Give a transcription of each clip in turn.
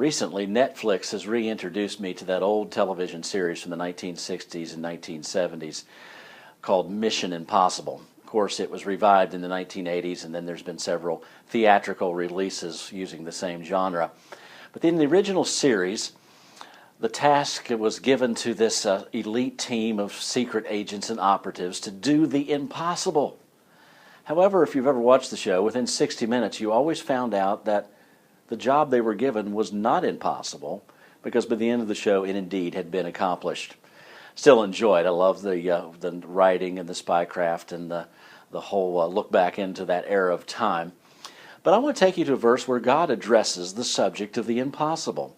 Recently, Netflix has reintroduced me to that old television series from the 1960s and 1970s called Mission Impossible. Of course, it was revived in the 1980s, and then there's been several theatrical releases using the same genre. But in the original series, the task was given to this elite team of secret agents and operatives to do the impossible. However, if you've ever watched the show, within 60 minutes you always found out that the job they were given was not impossible, because by the end of the show it indeed had been accomplished. Still enjoyed. I love the writing and the spycraft and the whole look back into that era of time. But I want to take you to a verse where God addresses the subject of the impossible.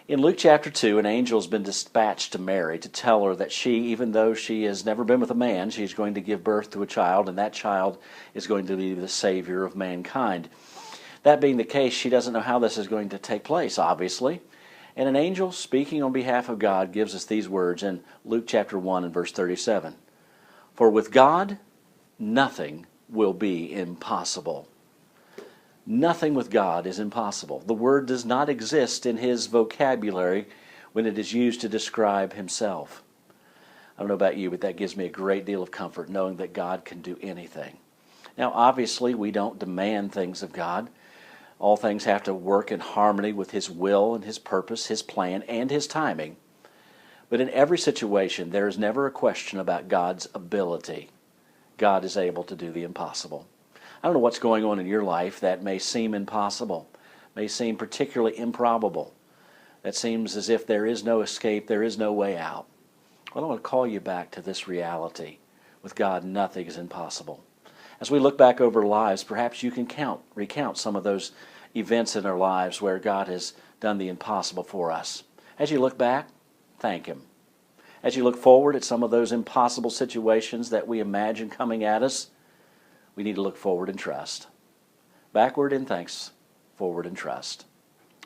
In Luke chapter 2, an angel has been dispatched to Mary to tell her that she, even though she has never been with a man, she's going to give birth to a child, and that child is going to be the Savior of mankind. That being the case, she doesn't know how this is going to take place, obviously. And an angel speaking on behalf of God gives us these words in Luke chapter 1 and verse 37. For with God, nothing will be impossible. Nothing with God is impossible. The word does not exist in his vocabulary when it is used to describe himself. I don't know about you, but that gives me a great deal of comfort knowing that God can do anything. Now, obviously, we don't demand things of God. All things have to work in harmony with his will and his purpose, his plan, and his timing. But in every situation, there is never a question about God's ability. God is able to do the impossible. I don't know what's going on in your life that may seem impossible, may seem particularly improbable, that seems as if there is no escape, there is no way out. Well, I want to call you back to this reality. With God, nothing is impossible. As we look back over lives, perhaps you can recount some of those events in our lives where God has done the impossible for us. As you look back, thank him. As you look forward at some of those impossible situations that we imagine coming at us, we need to look forward and trust. Backward in thanks, forward in trust.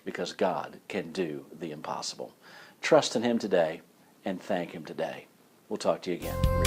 Because God can do the impossible. Trust in him today and thank him today. We'll talk to you again.